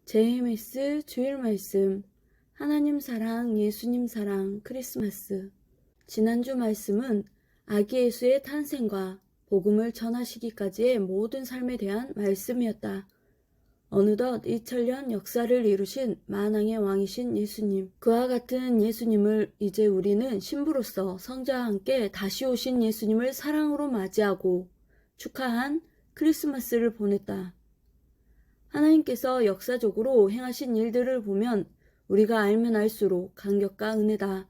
JMS 주일 말씀, 하나님 사랑, 예수님 사랑, 크리스마스. 지난주 말씀은 아기 예수의 탄생과 복음을 전하시기까지의 모든 삶에 대한 말씀이었다. 어느덧 2000년 역사를 이루신 만왕의 왕이신 예수님, 그와 같은 예수님을 이제 우리는 신부로서 성자와 함께 다시 오신 예수님을 사랑으로 맞이하고 축하한 크리스마스를 보냈다. 하나님께서 역사적으로 행하신 일들을 보면 우리가 알면 알수록 감격과 은혜다.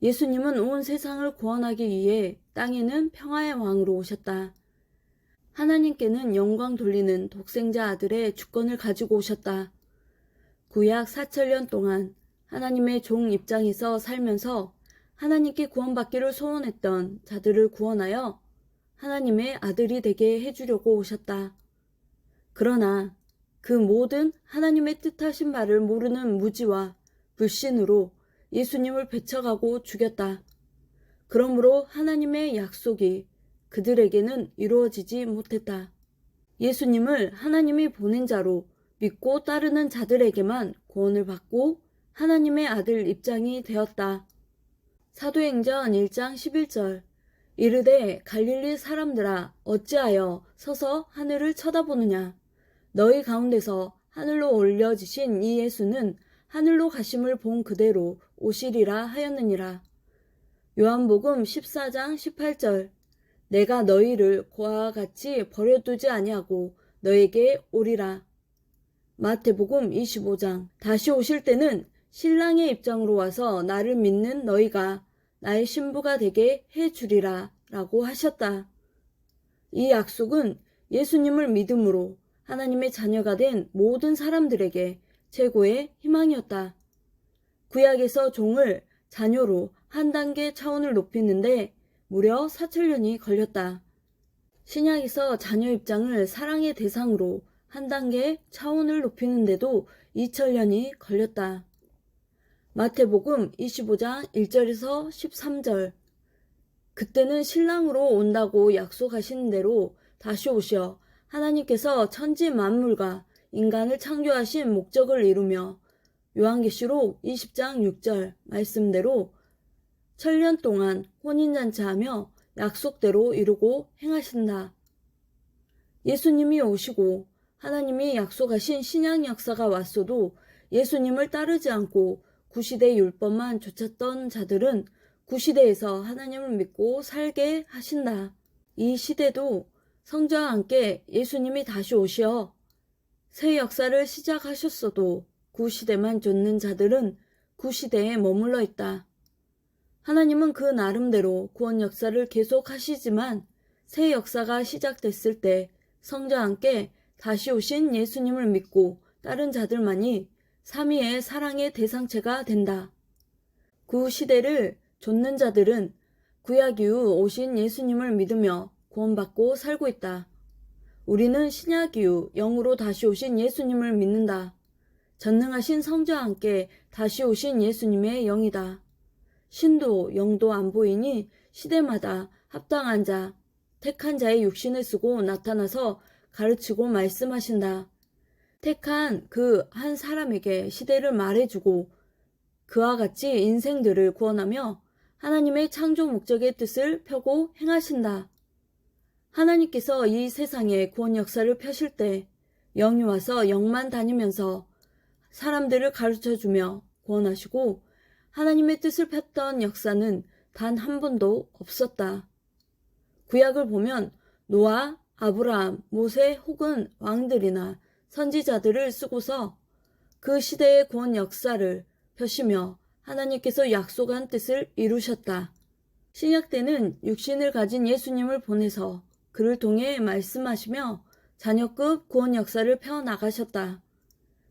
예수님은 온 세상을 구원하기 위해 땅에는 평화의 왕으로 오셨다. 하나님께는 영광 돌리는 독생자 아들의 주권을 가지고 오셨다. 구약 4000년 동안 하나님의 종 입장에서 살면서 하나님께 구원받기를 소원했던 자들을 구원하여 하나님의 아들이 되게 해주려고 오셨다. 그러나 그 모든 하나님의 뜻하신 바를 모르는 무지와 불신으로 예수님을 배척하고 죽였다. 그러므로 하나님의 약속이 그들에게는 이루어지지 못했다. 예수님을 하나님이 보낸 자로 믿고 따르는 자들에게만 구원을 받고 하나님의 아들 입장이 되었다. 사도행전 1장 11절 이르되 갈릴리 사람들아 어찌하여 서서 하늘을 쳐다보느냐. 너희 가운데서 하늘로 올려지신 이 예수는 하늘로 가심을 본 그대로 오시리라 하였느니라. 요한복음 14장 18절 내가 너희를 그와 같이 버려두지 아니하고 너에게 오리라. 마태복음 25장 다시 오실 때는 신랑의 입장으로 와서 나를 믿는 너희가 나의 신부가 되게 해주리라 라고 하셨다. 이 약속은 예수님을 믿음으로 하나님의 자녀가 된 모든 사람들에게 최고의 희망이었다. 구약에서 종을 자녀로 한 단계 차원을 높이는데 무려 4000년이 걸렸다. 신약에서 자녀 입장을 사랑의 대상으로 한 단계 차원을 높이는데도 2000년이 걸렸다. 마태복음 25장 1절에서 13절 그때는 신랑으로 온다고 약속하신 대로 다시 오셔 하나님께서 천지 만물과 인간을 창조하신 목적을 이루며 요한계시록 20장 6절 말씀대로 1000년 동안 혼인잔치하며 약속대로 이루고 행하신다. 예수님이 오시고 하나님이 약속하신 신약 역사가 왔어도 예수님을 따르지 않고 구시대 율법만 좇았던 자들은 구시대에서 하나님을 믿고 살게 하신다. 이 시대도 성자와 함께 예수님이 다시 오시어 새 역사를 시작하셨어도 구시대만 좇는 자들은 구시대에 머물러 있다. 하나님은 그 나름대로 구원 역사를 계속하시지만 새 역사가 시작됐을 때 성자와 함께 다시 오신 예수님을 믿고 따른 자들만이 삼위의 사랑의 대상체가 된다. 구시대를 좇는 자들은 구약 이후 오신 예수님을 믿으며 구원받고 살고 있다. 우리는 신약 이후 영으로 다시 오신 예수님을 믿는다. 전능하신 성자와 함께 다시 오신 예수님의 영이다. 신도 영도 안 보이니 시대마다 합당한 자, 택한 자의 육신을 쓰고 나타나서 가르치고 말씀하신다. 택한 그 한 사람에게 시대를 말해주고 그와 같이 인생들을 구원하며 하나님의 창조 목적의 뜻을 펴고 행하신다. 하나님께서 이 세상에 구원 역사를 펴실 때 영이 와서 영만 다니면서 사람들을 가르쳐주며 구원하시고 하나님의 뜻을 폈던 역사는 단 한 번도 없었다. 구약을 보면 노아, 아브라함, 모세 혹은 왕들이나 선지자들을 쓰고서 그 시대의 구원 역사를 펴시며 하나님께서 약속한 뜻을 이루셨다. 신약 때는 육신을 가진 예수님을 보내서 그를 통해 말씀하시며 자녀급 구원 역사를 펴나가셨다.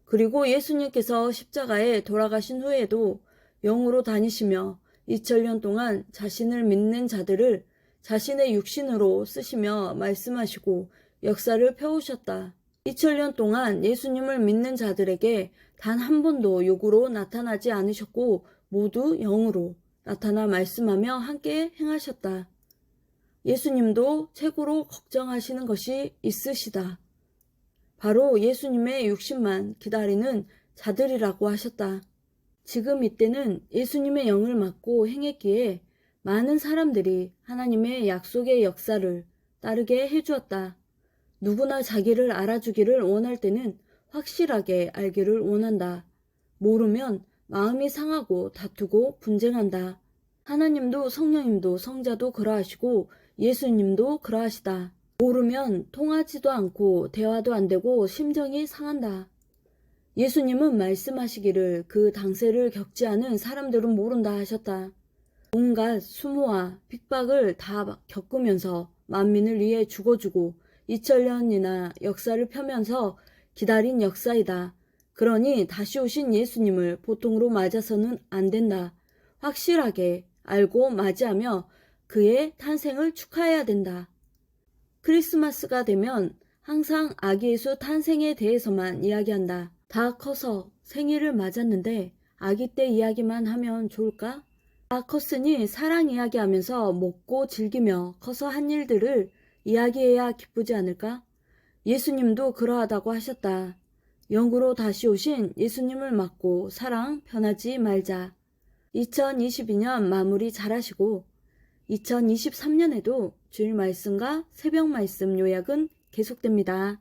그리고 예수님께서 십자가에 돌아가신 후에도 영으로 다니시며 2000년 동안 자신을 믿는 자들을 자신의 육신으로 쓰시며 말씀하시고 역사를 펴오셨다. 2000년 동안 예수님을 믿는 자들에게 단 한 번도 육으로 나타나지 않으셨고 모두 영으로 나타나 말씀하며 함께 행하셨다. 예수님도 최고로 걱정하시는 것이 있으시다. 바로 예수님의 육신만 기다리는 자들이라고 하셨다. 지금 이때는 예수님의 영을 맡고 행했기에 많은 사람들이 하나님의 약속의 역사를 따르게 해주었다. 누구나 자기를 알아주기를 원할 때는 확실하게 알기를 원한다. 모르면 마음이 상하고 다투고 분쟁한다. 하나님도 성령님도 성자도 그러하시고 예수님도 그러하시다. 모르면 통하지도 않고 대화도 안 되고 심정이 상한다. 예수님은 말씀하시기를 그 당세를 겪지 않은 사람들은 모른다 하셨다. 온갖 수모와 핍박을 다 겪으면서 만민을 위해 죽어주고 2000년이나 역사를 펴면서 기다린 역사이다. 그러니 다시 오신 예수님을 보통으로 맞아서는 안 된다. 확실하게 알고 맞이하며 그의 탄생을 축하해야 된다. 크리스마스가 되면 항상 아기 예수 탄생에 대해서만 이야기한다. 다 커서 생일을 맞았는데 아기 때 이야기만 하면 좋을까? 다 컸으니 사랑 이야기하면서 먹고 즐기며 커서 한 일들을 이야기해야 기쁘지 않을까? 예수님도 그러하다고 하셨다. 영구로 다시 오신 예수님을 맞고 사랑 변하지 말자. 2022년 마무리 잘하시고 2023년에도 주일 말씀과 새벽 말씀 요약은 계속됩니다.